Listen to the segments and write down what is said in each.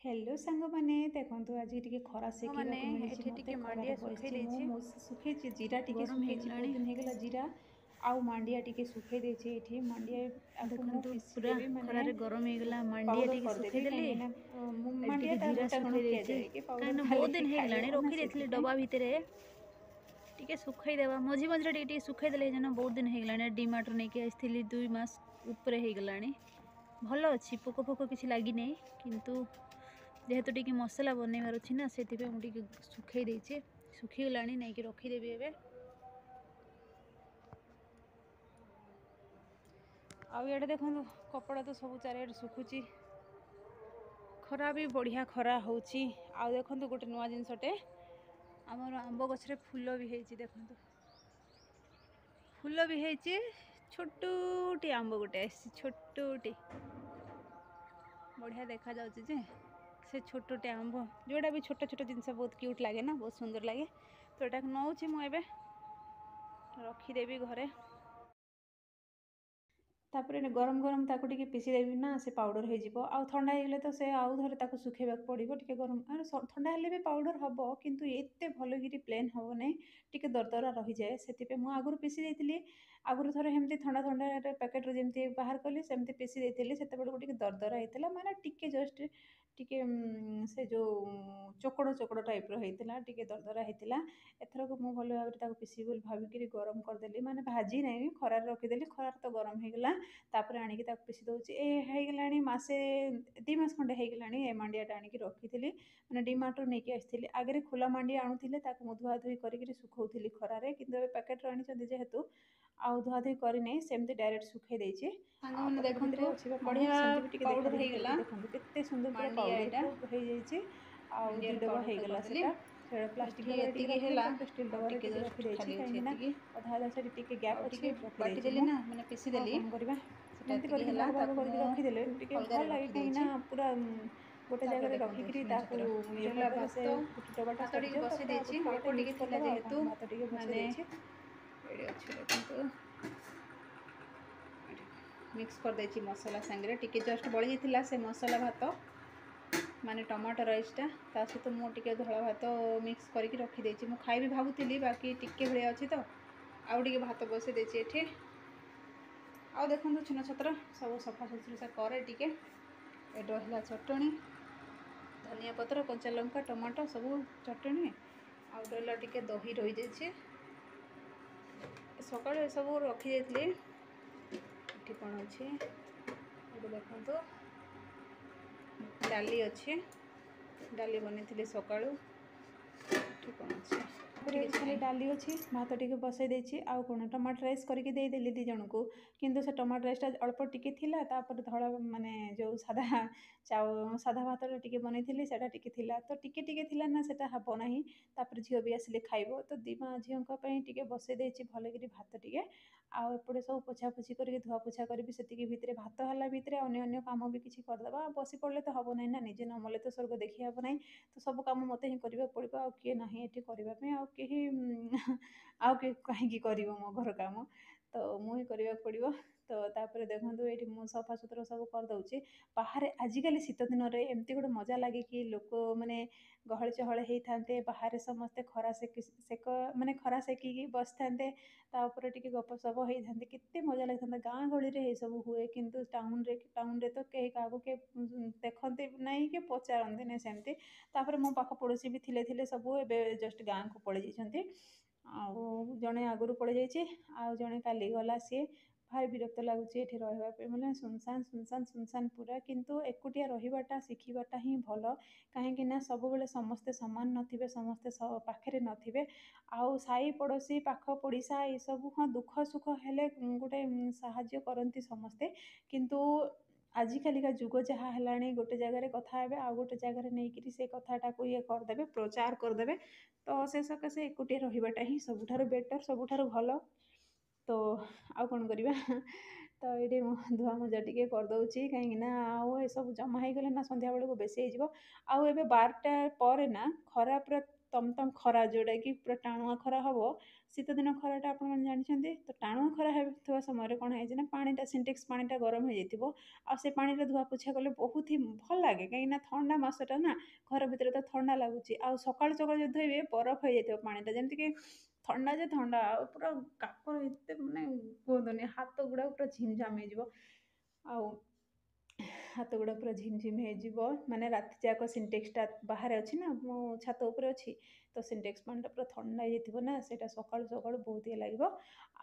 Hello ସାଙ୍ଗମାନେ ଦେଖନ୍ତୁ ଆଜି ଟିକେ ଖରା ମାନେ ସେକିବାକୁ ମିଳିଛି ଏଠି ମୋତେ ଟିକେ ମାଣ୍ଡିଆ ଖରାରେ ଶୁଖେଇ ବସିଛି ଦେଇଛି। ମୁଁ ଶୁଖେଇଛି ଜିରା ଟିକେ ଗରମ ଶୁଖେଇଛି ବହୁତ ହେଇଗଲାଣି। ଦିନ ହେଇଗଲା ଜିରା ଆଉ ମାଣ୍ଡିଆ ଟିକେ ଶୁଖେଇ ଦେଇଛି ଏଇଠି ମାଣ୍ଡିଆ ଆକୁ ମୁଁ ଦେଖନ୍ତୁ ପୁରା ପିଷିଦେବି ମାନେ ଖରାରେ ଗରମ ହେଇଗଲା। ମାଣ୍ଡିଆ ପାଉଡ଼ର ଟିକେ ଶୁଖେଇ କରିଦେବି ଦେଲି। କାହିଁକି ନା ମୁଁ ଏଠି ଟିକେ ମାଣ୍ଡିଆଟା ଜିରା ଗୋଟା କଣ ଶୁଖେଇ ଦେଇଛି। ଖିଆଯାଏ କି ପାଉଡ଼ର କାହିଁକିନା କଲେ ବହୁତ ଦିନ ଖାଇ ହେଇଗଲାଣି ହେବ ନା ରଖି ଦେଇଥିଲି ସେଥିପାଇଁ ଡବା ଭିତରେ। ଟିକେ ଶୁଖେଇଦେବା ମଝି ମଝିରେ ଟିକେ ଟିକେ ଶୁଖେଇ ଦେଲେ ହେଇଯାଏ। ବହୁତ ଦିନ ହେଇଗଲାଣି ଡିମାର୍ଟରୁ ନେଇକି ଆସିଥିଲି 2 ମାସ ଉପରେ ହେଇଗଲାଣି। ଭଲ ଅଛି, ପୋକ ଫୋକ କିଛି ଲାଗିନାହିଁ। କିନ୍ତୁ ଯେହେତୁ ଟିକେ ମସଲା ବନେଇବାର ଅଛି ନା, ସେଥିପାଇଁ ମୁଁ ଟିକେ ଶୁଖେଇ ଦେଇଛି। ଶୁଖିଗଲାଣି, ନେଇକି ରଖିଦେବି ଏବେ। ଆଉ ଇଆଡ଼େ ଦେଖନ୍ତୁ କପଡ଼ା ତ ସବୁ ଚାରିଆଡ଼େ ଶୁଖୁଛି। ଖରା ବି ବଢ଼ିଆ ଖରା ହେଉଛି। ଆଉ ଦେଖନ୍ତୁ ଗୋଟେ ନୂଆ ଜିନିଷଟେ, ଆମର ଆମ୍ବ ଗଛରେ ଫୁଲ ବି ହେଇଛି। ଦେଖନ୍ତୁ ଫୁଲ ବି ହେଇଛି। ଛୋଟଟି ଆମ୍ବ ଗୋଟେ ଆସିଛି, ଛୋଟଟି ବଢ଼ିଆ ଦେଖାଯାଉଛି ଯେ। ସେ ଛୋଟଟେ ଆମ୍ବ, ଯେଉଁଟା ବି ଛୋଟ ଛୋଟ ଜିନିଷ ବହୁତ କ୍ୟୁଟ୍ ଲାଗେ ନା, ବହୁତ ସୁନ୍ଦର ଲାଗେ। ତ ଏଟାକୁ ନେଉଛି ମୁଁ ଏବେ ରଖିଦେବି ଘରେ। ତାପରେ ଗରମ ଗରମ ତାକୁ ଟିକେ ପିଷିଦେବି ନା, ସେ ପାଉଡ଼ର ହେଇଯିବ। ଆଉ ଥଣ୍ଡା ହେଇଗଲେ ତ ସେ ଆଉ ଥରେ ତାକୁ ଶୁଖେଇବାକୁ ପଡ଼ିବ। ଟିକେ ଗରମ ଥଣ୍ଡା ହେଲେ ବି ପାଉଡ଼ର ହେବ, କିନ୍ତୁ ଏତେ ଭଲକିରି ପ୍ଲେନ୍ ହେବ ନାହିଁ, ଟିକେ ଦରଦରା ରହିଯାଏ। ସେଥିପାଇଁ ମୁଁ ଆଗରୁ ପିଷି ଦେଇଥିଲି। ଆଗରୁ ଥରେ ଏମିତି ଥଣ୍ଡା ଥଣ୍ଡାରେ ପ୍ୟାକେଟ୍ରୁ ଯେମିତି ବାହାର କଲି ସେମିତି ପିଷି ଦେଇଥିଲି। ସେତେବେଳକୁ ଟିକେ ଦରଦରା ହେଇଥିଲା, ମାନେ ଟିକେ ଜଷ୍ଟ ଟିକେ ସେ ଯେଉଁ ଚୋକଡ଼ ଚୋକଡ଼ ଟାଇପ୍ର ହେଇଥିଲା, ଟିକେ ଦରଦରା ହେଇଥିଲା। ଏଥରକ ମୁଁ ଭଲ ଭାବରେ ତାକୁ ପିସିବି ବୋଲି ଭାବିକିରି ଗରମ କରିଦେଲି, ମାନେ ଭାଜି ନାହିଁ, ଖରାରେ ରଖିଦେଲି। ଖରାରେ ତ ଗରମ ହେଇଗଲା, ତାପରେ ଆଣିକି ତାକୁ ପିଷି ଦେଉଛି। ଏ ହେଇଗଲାଣି ମାସେ 2 ମାସ ଖଣ୍ଡେ ହେଇଗଲାଣି ଏ ମାଣ୍ଡିଆଟା ଆଣିକି ରଖିଥିଲି, ମାନେ ଡିମାର୍ଟରୁ ନେଇକି ଆସିଥିଲି। ଆଗରେ ଖୋଲା ମାଣ୍ଡିଆ ଆଣୁଥିଲେ, ତାକୁ ମୁଁ ଧୁଆଧୁଇ କରିକିରି ଶୁଖାଉଥିଲି ଖରାରେ। କିନ୍ତୁ ଏବେ ପ୍ୟାକେଟ୍ରୁ ଆଣିଛନ୍ତି ଯେହେତୁ ଆଉ ଧୁଆଧୁଇ କରିନାହିଁ, ସେମିତି ଡାଇରେକ୍ଟ ଶୁଖେଇ ଦେଇଛି। ଆଉ ସାଙ୍ଗମାନେ ପ୍ୟାକେଟ୍ ଦେଖନ୍ତୁ ଭିତରେ ଅଛି ବା କଣ, ବଢ଼ିଆ ସେମିତି ବି ଟିକେ ପାଉଡ଼ର ଦେଖାଯିବ ହେଇଗଲା। ଖୋଲିକି ଦେଖନ୍ତୁ କେତେ ସୁନ୍ଦର ପୁରା ମାଣ୍ଡିଆ ପାଉଡ଼ର ଏଇଟା ହେଇଯାଇଛି। ଆଉ 2 ମାଣ୍ଡିଆର ଡବା ପାଉଡ଼ରଟା ହେଇଗଲା କରିଦେଲି। ସେଟା। ସେଟା ପ୍ଲାଷ୍ଟିକ୍ ଏଠି ଡବାରେ ଟିକେ ଏତିକି ରଖିଦେଲି, ହେଲା। ତାପରେ ଷ୍ଟିଲ୍ ଆଉ ଡବାରେ ଟିକେ ଟିକେ ଜଷ୍ଟ ରଖିଦେଇଛି। ଖାଲି ଅଛି କାହିଁକିନା ଏତିକି। ଅଧା ଅଧା ସେଠି ଟିକେ ଗ୍ୟାପ୍ ଆଉ ଅଛି, ଟିକେ ରଖିଦେଇଛି ବାଟିଦେଲି ମୁଁ। ନା, ମାନେ ଆଉ ପିଷିଦେଲି। କ'ଣ କରିବା, ସେଟା ଏମିତି ଏତିକି କରିକି ହେଲା। ଭାଗ ଭାଗ ତାକୁ କରିକି ମୁଁ ରଖିଦେଲେ ଟିକେ ଭଲ ଅଲଗାରେ ଲାଗେ। କାହିଁକିନା ରଖିଦେଇଛି। ପୁରା ଗୋଟେ ତାପରେ ଜାଗାରେ ଦେଖନ୍ତୁ ରଖିକିରି ତାକୁ ଛୁଣିଛତ୍ର ଇଏ ଏଠି ହେଲା କରିଦେଲେ ସେ ଭାତ। ଗୋଟେ ଡବାଟା ଭାତ ଟିକେ ସରିଯିବ, ବସେଇ ତାପରେ ଆଉ ଦେଇଛି, ଗୋଟେ ଅଳ୍ପ ଡବାଟା ୟୁଜ୍ ଟିକେ ଥିଲା କରିଦେବା। ଆଉ କ'ଣ, ଯେହେତୁ। ଭାତ ଟିକେ ବସେଇ ମାନେ ଦେଇଛି। ଏଠି ଅଛି ଦେଖନ୍ତୁ, ମିକ୍ସ କରିଦେଇଛି ମସଲା ସାଙ୍ଗରେ। ଟିକେ ଜଷ୍ଟ ବଳିଯାଇଥିଲା ସେ ମସଲା ଭାତ, ମାନେ ଟମାଟୋ ରାଇସ୍ଟା। ତା ସହିତ ମୁଁ ଟିକେ ଧଳା ଭାତ ମିକ୍ସ କରିକି ରଖିଦେଇଛି। ମୁଁ ଖାଇବି ଭାବୁଥିଲି, ବାକି ଟିକେ ଭଳିଆ ଅଛି ତ ଆଉ ଟିକେ ଭାତ ବସେଇ ଦେଇଛି ଏଠି। ଆଉ ଦେଖନ୍ତୁ ଛୁନ ଛତ୍ର ସବୁ ସଫା ସୁତୁରା କରେ ଟିକେ। ଏଠି ରହିଲା ଚଟଣି, ଧନିଆ ପତ୍ର, କଞ୍ଚା ଲଙ୍କା, ଟମାଟୋ ସବୁ ଚଟଣି। ଆଉ ରହିଲା ଟିକେ ଦହି ରହିଯାଇଛି। ସକାଳୁ ଏସବୁ ରଖିଦେଇଥିଲି। ଏଠି କ'ଣ ଅଛି, ଏଠି ଦେଖନ୍ତୁ ଡାଲି ଅଛି। ଡାଲି ବନେଇଥିଲି ସକାଳୁ। ଏଠି କ'ଣ ଅଛି, ତାପରେ ଏଠି ଏଠି କିଛି ଖାଲି ନାହିଁ। ଡାଲି ଅଛି, ଭାତ ଟିକେ ବସେଇ ଦେଇଛି। ଆଉ କ'ଣ, ଟମାଟୋ ରାଇସ୍ କରିକି ଦେଇଦେଲି 2 ଜଣଙ୍କୁ। କିନ୍ତୁ ସେ ଟମାଟୋ ରାଇସ୍ଟା ଅଳ୍ପ ଟିକେ ଥିଲା। ତାପରେ ଧଳା ମାନେ ଯେଉଁ ସାଧା ଭାତଟା ଟିକେ ବନେଇଥିଲି, ସେଇଟା ଟିକେ ଥିଲା। ତ ଟିକେ ଟିକେ ଥିଲା ନା, ସେଇଟା ହେବ ନାହିଁ। ତାପରେ ଝିଅ ବି ଆସିଲେ ଖାଇବ, ତ 2 ମା ଝିଅଙ୍କ ପାଇଁ ଟିକେ ବସେଇ ଦେଇଛି ଭଲକିରି ଭାତ ଟିକେ। ଆଉ ଏପଟେ ସବୁ ପୋଛାପୋଛି କରିକି ଧୁଆ ପୋଛା କରିବି। ସେତିକି ଭିତରେ ଭାତ ହେଲା ଭିତରେ ଅନ୍ୟ କାମ ବି କିଛି କରିଦେବା। ବସି ପଡ଼ିଲେ ତ ହେବ ନାହିଁ ନା, ନିଜେ ନ ମଲେ ତ ସ୍ୱର୍ଗ ଦେଖି ହେବ ନାହିଁ। ତ ସବୁ କାମ ମୋତେ ହିଁ କରିବାକୁ ପଡ଼ିବ। ଆଉ କିଏ ନାହିଁ ଏଠି କରିବା ପାଇଁ, ଆଉ କେହି ଆଉ କିଏ କାହିଁକି କରିବ ମୋ ଘର କାମ, ତ ମୁଁ ହିଁ କରିବାକୁ ପଡ଼ିବ। ତ ତାପରେ ଦେଖନ୍ତୁ ଏଇଠି ମୁଁ ସଫାସୁତୁରା ସବୁ କରିଦେଉଛି। ବାହାରେ ଆଜିକାଲି ଶୀତ ଦିନରେ ଏମିତି ଗୋଟେ ମଜା ଲାଗେ କି ଲୋକମାନେ ଗହଳି ଚହଳି ହେଇଥାନ୍ତେ, ବାହାରେ ସମସ୍ତେ ମାନେ ଖରା ସେକିକି ବସିଥାନ୍ତେ, ତା ଉପରେ ଟିକେ ଗପସପ ହେଇଥାନ୍ତେ, କେତେ ମଜା ଲାଗିଥାନ୍ତା। ଗାଁ ଗହଳିରେ ଏସବୁ ହୁଏ, କିନ୍ତୁ ଟାଉନରେ ତ କେହି କାହାକୁ ଦେଖନ୍ତି ନାହିଁ କି ପଚାରନ୍ତି ନାହିଁ ସେମିତି। ତାପରେ ମୋ ପାଖ ପଡ଼ୋଶୀ ବି ଥିଲେ ସବୁ, ଏବେ ଜଷ୍ଟ ଗାଁକୁ ପଳେଇ ଯାଇଛନ୍ତି। ଆଉ ଜଣେ ଆଗରୁ ପଳେଇ ଯାଇଛି, ଆଉ ଜଣେ କାଲି ଗଲା। ସିଏ ଭାରି ବିରକ୍ତ ଲାଗୁଛି ଏଠି ରହିବା ପାଇଁ, ମାନେ ସୁନସାନ ପୁରା। କିନ୍ତୁ ଏକୁଟିଆ ରହିବାଟା ଶିଖିବାଟା ହିଁ ଭଲ। କାହିଁକି ନା ସବୁବେଳେ ସମସ୍ତେ ସମାନ ନଥିବେ, ସମସ୍ତେ ପାଖରେ ନଥିବେ। ଆଉ ସାହି ପଡ଼ୋଶୀ, ପାଖ ପଡ଼ିଶା ଏସବୁ ହଁ ଦୁଃଖ ସୁଖ ହେଲେ ଗୋଟେ ସାହାଯ୍ୟ କରନ୍ତି ସମସ୍ତେ। କିନ୍ତୁ ଆଜିକାଲିକା ଯୁଗ ଯାହା ହେଲାଣି, ଗୋଟେ ଜାଗାରେ କଥା ହେବେ, ଆଉ ଗୋଟେ ଜାଗାରେ ନେଇକିରି ସେ କଥାଟାକୁ କରିଦେବେ, ପ୍ରଚାର କରିଦେବେ। ତ ସେ ସକାଶେ ଏକୁଟିଆ ରହିବାଟା ହିଁ ସବୁଠାରୁ ବେଟର୍, ସବୁଠାରୁ ଭଲ। ତ ଆଉ କ'ଣ କରିବା। ତ ଏଇଠି ମୁଁ ଧୁଆ ମଜା ଟିକେ କରିଦେଉଛି, କାହିଁକିନା ଆଉ ଏସବୁ ଜମା ହେଇଗଲେ ନା ସନ୍ଧ୍ୟାବେଳକୁ ବେଶୀ ହେଇଯିବ। ଆଉ ଏବେ 12ଟା ପରେ ନା ଖରା ପୁରା ତମ ଖରା ଯେଉଁଟାକି ପୁରା ଟାଣୁଆ ଖରା ହେବ। ଶୀତ ଦିନ ଖରାଟା ଆପଣମାନେ ଜାଣିଛନ୍ତି। ତ ଟାଣୁଆ ଖରା ହେଉଥିବା ସମୟରେ କ'ଣ ହେଇଛି ନା ପାଣିଟା ସିଣ୍ଟେକ୍ସ ପାଣିଟା ଗରମ ହେଇଯାଇଥିବ। ଆଉ ସେ ପାଣିରେ ଧୁଆ ପୋଛା କଲେ ବହୁତ ହି ଭଲ ଲାଗେ, କାହିଁକିନା ଥଣ୍ଡା ମାସଟା ନା, ଘର ଭିତରେ ତ ଥଣ୍ଡା ଲାଗୁଛି। ଆଉ ସକାଳୁ ସକାଳୁ ଯଦି ଧୋଇବେ ବରଫ ହେଇଯାଇଥିବ ପାଣିଟା, ଯେମିତିକି ଥଣ୍ଡା ଯେ ଥଣ୍ଡା, ଆଉ ପୁରା କାକର ଏତେ ମାନେ କୁହନ୍ତୁନି, ହାତ ଗୁଡ଼ାକ ପୁରା ଝିମଝାମ ହେଇଯିବ। ଆଉ ହାତ ଗୁଡ଼ା ପୁରା ଝିମଝିମ ହେଇଯିବ, ମାନେ ରାତି ଯାକ ସିଣ୍ଟେକ୍ସଟା ବାହାରେ ଅଛି ନା, ମୁଁ ଛାତ ଉପରେ ଅଛି। ତ ସିଣ୍ଟେକ୍ସ ପାଣିଟା ପୁରା ଥଣ୍ଡା ହେଇଯାଇଥିବ ନା, ସେଇଟା ସକାଳୁ ସକାଳୁ ବହୁତ ଇଏ ଲାଗିବ।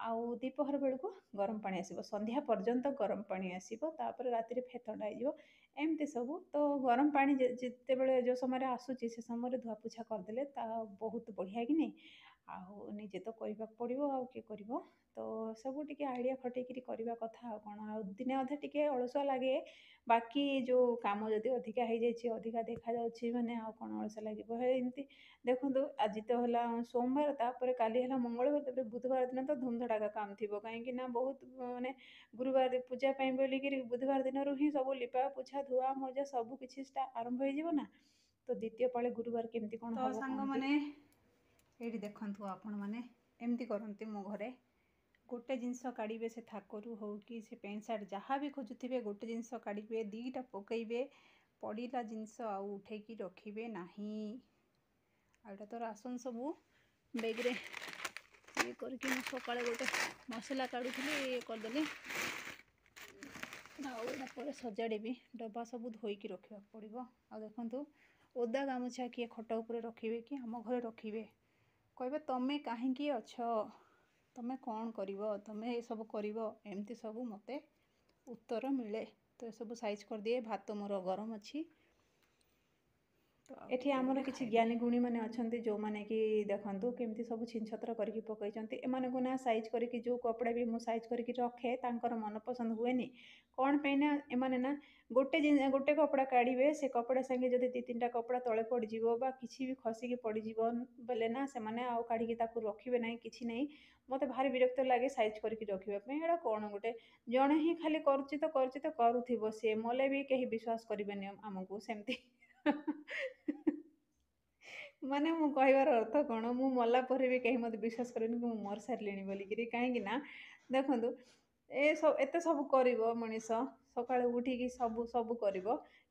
ଆଉ ଦ୍ୱିପହର ବେଳକୁ ଗରମ ପାଣି ଆସିବ, ସନ୍ଧ୍ୟା ପର୍ଯ୍ୟନ୍ତ ଗରମ ପାଣି ଆସିବ, ତାପରେ ରାତିରେ ଫେର ଥଣ୍ଡା ହେଇଯିବ। ଏମିତି ସବୁ। ତ ଗରମ ପାଣି ଯେତେବେଳେ ଯେଉଁ ସମୟରେ ଆସୁଛି ସେ ସମୟରେ ଧୁଆପୋଛା କରିଦେଲେ ତା ବହୁତ ବଢ଼ିଆ କି ନାହିଁ। ଆଉ ନିଜେ ତ କରିବାକୁ ପଡ଼ିବ, ଆଉ କିଏ କରିବ। ତ ସବୁ ଟିକେ ଆଇଡ଼ିଆ ଖଟେଇକିରି କରିବା କଥା, ଆଉ କ'ଣ। ଆଉ ଦିନେ ଅଧେ ଟିକେ ଅଳସୁଆ ଲାଗେ, ବାକି ଯେଉଁ କାମ ଯଦି ଅଧିକା ହେଇଯାଇଛି, ଅଧିକା ଦେଖାଯାଉଛି, ମାନେ ଆଉ କ'ଣ ଅଳସୁଆ ଲାଗିବ। ହେ ଏମିତି ଦେଖନ୍ତୁ, ଆଜି ତ ହେଲା ସୋମବାର, ତାପରେ କାଲି ହେଲା ମଙ୍ଗଳବାର, ତାପରେ ବୁଧବାର ଦିନ ତ ଧୁମଧଡ଼ାକା କାମ ଥିବ, କାହିଁକି ନା ବହୁତ ମାନେ ଗୁରୁବାର ପୂଜା ପାଇଁ ବୋଲିକିରି ବୁଧବାର ଦିନରୁ ହିଁ ସବୁ ଲିପା ପୋଛା ଧୁଆ ମଜା ସବୁ କିଛି ଆରମ୍ଭ ହେଇଯିବ ନା। ତ ଦ୍ୱିତୀୟ ପାଳି ଗୁରୁବାର କେମିତି କ'ଣ ହେବ, ସାଙ୍ଗମାନେ ଏଇଠି ଦେଖନ୍ତୁ, ଆପଣମାନେ ଏମିତି କରନ୍ତି ମୋ ଘରେ। ଗୋଟେ ଜିନିଷ କାଢ଼ିବେ, ସେ ଥାକରୁ ହଉ କି ସେ ପ୍ୟାଣ୍ଟ ସାର୍ଟ ଯାହା ବି ଖୋଜୁଥିବେ, ଗୋଟେ ଜିନିଷ କାଢ଼ିବେ, ଦୁଇଟା ପକାଇବେ, ପଡ଼ିଲା ଜିନିଷ ଆଉ ଉଠେଇକି ରଖିବେ ନାହିଁ। ଆଉ ଏଇଟା ତ ରାସନ ସବୁ ବେଗ୍ରେ ଇଏ କରିକି ମୁଁ ସକାଳେ ଗୋଟେ ମସଲା କାଢ଼ୁଥିଲି, ଇଏ କରିଦେଲି। ଆଉ ଏଇଟା ପରେ ସଜାଡ଼ିବି, ଡବା ସବୁ ଧୋଇକି ରଖିବାକୁ ପଡ଼ିବ। ଆଉ ଦେଖନ୍ତୁ, ଓଦା ଗାମୁଛା କିଏ ଖଟ ଉପରେ ରଖିବେ କି ଆମ ଘରେ ରଖିବେ, କହିବେ ତମେ କାହିଁକି ଅଛ, ତମେ କ'ଣ କରିବ, ତମେ ଏସବୁ କରିବ, ଏମିତି ସବୁ ମୋତେ ଉତ୍ତର ମିଳେ। ତ ଏସବୁ ସାଇଜ୍ କରିଦିଏ। ଭାତ ମୋର ଗରମ ଅଛି। ଏଠି ଆମର କିଛି ଜ୍ଞାନୀ ଗୁଣୀମାନେ ଅଛନ୍ତି, ଯେଉଁମାନେ କି ଦେଖନ୍ତୁ କେମିତି ସବୁ ଛିନଛତ୍ର କରିକି ପକାଇଛନ୍ତି। ଏମାନଙ୍କୁ ନା ସାଇଜ୍ କରିକି ଯେଉଁ କପଡ଼ା ବି ମୁଁ ସାଇଜ୍ କରିକି ରଖେ, ତାଙ୍କର ମନପସନ୍ଦ ହୁଏନି। କ'ଣ ପାଇଁ ନା, ଏମାନେ ନା ଗୋଟେ କପଡ଼ା କାଢ଼ିବେ, ସେ କପଡ଼ା ସାଙ୍ଗେ ଯଦି 2-3ଟା କପଡ଼ା ତଳେ ପଡ଼ିଯିବ ବା କିଛି ବି ଖସିକି ପଡ଼ିଯିବ ବୋଲେ ନା, ସେମାନେ ଆଉ କାଢ଼ିକି ତାକୁ ରଖିବେ ନାହିଁ, କିଛି ନାହିଁ। ମୋତେ ଭାରି ବିରକ୍ତ ଲାଗେ ସାଇଜ୍ କରିକି ରଖିବା ପାଇଁ। ଏଇଟା କ'ଣ ଗୋଟେ, ଜଣେ ହିଁ ଖାଲି କରୁଛି ତ କରୁଥିବ, ସିଏ ମଲେ ବି କେହି ବିଶ୍ୱାସ କରିବେନି ଆମକୁ ସେମିତି। ମାନେ ମୁଁ କହିବାର ଅର୍ଥ କ'ଣ, ମୁଁ ମଲା ପରେ ବି କେହି ମୋତେ ବିଶ୍ୱାସ କରିବେନି କି ମୁଁ ମରିସାରିଲିଣି ବୋଲିକିରି। କାହିଁକି ନା ଦେଖନ୍ତୁ, ଏତେ ସବୁ କରିବ ମଣିଷ, ସକାଳୁ ଉଠିକି ସବୁ କରିବ,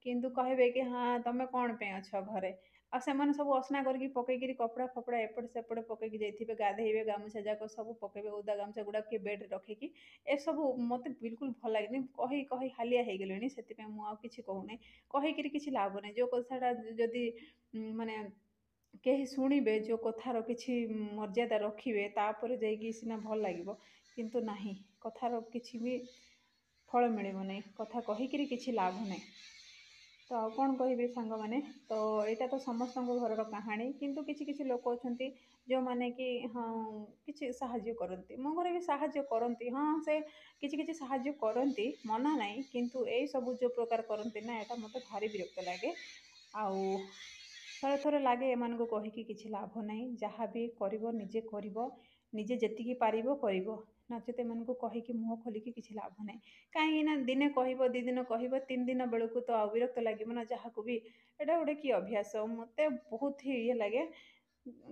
କିନ୍ତୁ କହିବେ କି ହଁ ତମେ କ'ଣ ପାଇଁ ଅଛ ଘରେ। ଆଉ ସେମାନେ ସବୁ ଅସନା କରିକି ପକେଇକିରି କପଡ଼ା ଫପଡ଼ା ଏପଟେ ସେପଟେ ପକେଇକି ଯାଇଥିବେ, ଗାଧେଇବେ, ଗାମୁଛା ଯାକ ସବୁ ପକେଇବେ, ଓଦା ଗାମୁଛା ଗୁଡ଼ାକ କିଏ ବେଡ଼୍ରେ ରଖିକି। ଏସବୁ ମୋତେ ବିଲକୁଲ ଭଲ ଲାଗେନି। କହି କହି ହାଲିଆ ହେଇଗଲିଣି, ସେଥିପାଇଁ ମୁଁ ଆଉ କିଛି କହୁନାହିଁ। କହିକିରି କିଛି ଲାଭ ନାହିଁ। ଯେଉଁ କଥାଟା ଯଦି ମାନେ କେହି ଶୁଣିବେ, ଯେଉଁ କଥାର କିଛି ମର୍ଯ୍ୟାଦା ରଖିବେ, ତାପରେ ଯାଇକି ସିନା ଭଲ ଲାଗିବ। କିନ୍ତୁ ନାହିଁ, କଥାର କିଛି ବି ଫଳ ମିଳିବ ନାହିଁ, କଥା କହିକିରି କିଛି ଲାଭ ନାହିଁ। ତ ଆଉ କ'ଣ କହିବି ସାଙ୍ଗମାନେ। ତ ଏଇଟା ତ ସମସ୍ତଙ୍କ ଘରର କାହାଣୀ, କିନ୍ତୁ କିଛି କିଛି ଲୋକ ଅଛନ୍ତି ଯେଉଁମାନେ କି ହଁ କିଛି ସାହାଯ୍ୟ କରନ୍ତି। ମୋ ଘରେ ବି ସାହାଯ୍ୟ କରନ୍ତି, ହଁ ସେ କିଛି କିଛି ସାହାଯ୍ୟ କରନ୍ତି, ମନା ନାହିଁ। କିନ୍ତୁ ଏଇସବୁ ଯେଉଁ ପ୍ରକାର କରନ୍ତି ନା, ଏଇଟା ମୋତେ ଭାରି ବିରକ୍ତ ଲାଗେ। ଆଉ ଥରେ ଲାଗେ ଏମାନଙ୍କୁ କହିକି କିଛି ଲାଭ ନାହିଁ। ଯାହା ବି କରିବ ନିଜେ କରିବ, ନିଜେ ଯେତିକି ପାରିବ କରିବ, ନଚେତ୍ ଏମାନଙ୍କୁ କହିକି ମୁହଁ ଖୋଲିକି କିଛି ଲାଭ ନାହିଁ। କାହିଁକି ନା ଦିନେ କହିବ, 2 ଦିନ କହିବ, 3 ଦିନ ବେଳକୁ ତ ଆଉ ବିରକ୍ତ ଲାଗିବ ନା ଯାହାକୁ ବି। ଏଇଟା ଗୋଟେ କି ଅଭ୍ୟାସ, ମୋତେ ବହୁତ ହି ଇଏ ଲାଗେ।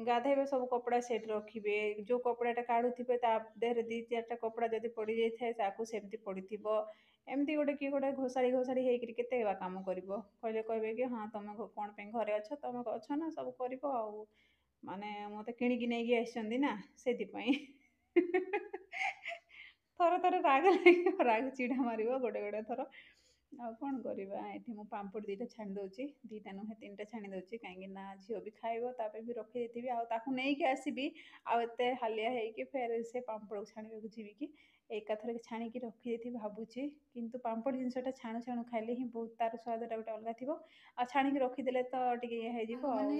ଗାଧେଇବେ, ସବୁ କପଡ଼ା ସେଟ୍ ରଖିବେ, ଯେଉଁ କପଡ଼ାଟା କାଢ଼ୁଥିବେ ତା ଦେହରେ 2-4ଟା କପଡ଼ା ଯଦି ପଡ଼ିଯାଇଥାଏ, ତାକୁ ସେମିତି ପଡ଼ିଥିବ। ଏମିତି ଗୋଟେ କିଏ ଗୋଟେ ଘୋଷାଡ଼ି ହେଇକିରି କେତେ ବା କାମ କରିବ। କହିବେ କି ହଁ ତମେ କ'ଣ ପାଇଁ ଘରେ ଅଛ, ତମେ ଅଛ ନା ସବୁ କରିବ। ଆଉ ମାନେ ମୋତେ କିଣିକି ନେଇକି ଆସିଛନ୍ତି ନା, ସେଥିପାଇଁ। ଥରେ ରାଗ ଲାଗିବ, ରାଗ ଚିଡ଼ା ମାରିବ ଗୋଟେ ଥର। ଆଉ କ'ଣ କରିବା। ଏଠି ମୁଁ ପାମ୍ପଡ଼ 2ଟା ଛାଣି ଦେଉଛି, 2ଟା ନୁହେଁ 3ଟା ଛାଣି ଦେଉଛି, କାହିଁକି ନା ଝିଅ ବି ଖାଇବ, ତା ପାଇଁ ବି ରଖିଦେଇଥିବି। ଆଉ ତାକୁ ନେଇକି ଆସିବି, ଆଉ ଏତେ ହାଲିଆ ହେଇକି ଫେର ସେ ପାମ୍ପଡ଼କୁ ଛାଣିବାକୁ ଯିବି କି, ଏକାଥରକେ ଛାଣିକି ରଖିଦେଇଥିବି ଭାବୁଛି। କିନ୍ତୁ ପାମ୍ପଡ଼ ଜିନିଷଟା ଛାଣୁ ଛାଣୁ ଖାଇଲେ ହିଁ ବହୁତ ତାର ସ୍ୱାଦଟା ଗୋଟେ ଅଲଗା ଥିବ। ଆଉ ଛାଣିକି ରଖିଦେଲେ ତ ଟିକେ ଇଏ ହେଇଯିବ। ଆଉ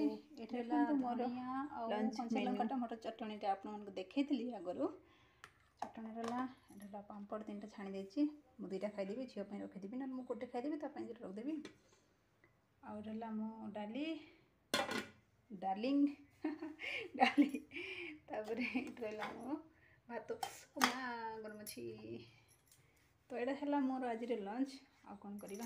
ଏଠି ହେଲା ଦେଖନ୍ତୁ ମୋର ଧନିଆ ଆଉ ଲଞ୍ଚ କଞ୍ଚା ମେନ୍ୟୁ। ଲଙ୍କା ଟମାଟୋ ଚଟଣିଟା ଆପଣମାନଙ୍କୁ ଦେଖେଇଥିଲି ଆଗରୁ। ଚଟଣି ହେଲା, ଏଠି ହେଲା ପାମ୍ପଡ଼ 3ଟା ଛାଣି ଦେଇଛି। ମୁଁ 2ଟା ଖାଇଦେବି, ଝିଅ ପାଇଁ ରଖିଦେବି, ନହେଲେ ମୁଁ ଗୋଟେ ଖାଇଦେବି, ତା ପାଇଁ 2ଟା ରଖିଦେବି। ଆଉ ଏଠି ହେଲା ମୋ ଡାଲି, ଡାଲି, ତାପରେ ଏଠି ରହିଲା ମୋ ଭାତ, ଗରମ ଅଛି। ତ ଏଇଟା ହେଲା ମୋର ଆଜିର ଲଞ୍ଚ। ଆଉ କ'ଣ କରିବା।